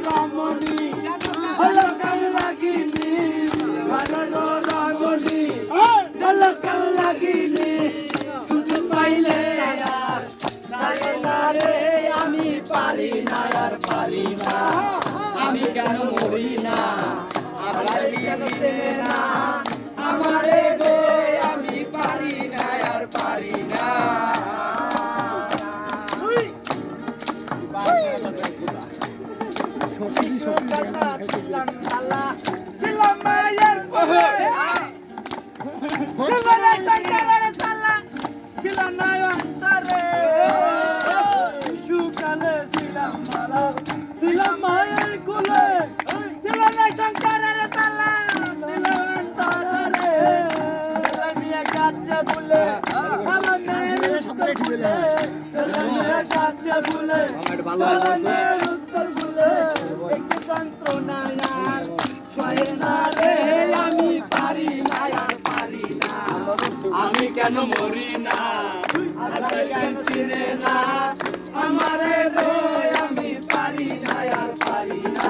রমণী হলকাল লাগিনি ভালো রমণী হলকাল লাগিনি শুধু পাইলে আর লাগে না রে আমি পারি না আর পারি না আমি কেন মরি না আমার লিখে না আমারে গো আমি পারি না আর পারি না আমি কেন মরি না চিনে না আমারে গো আমি পারি না আর পারি না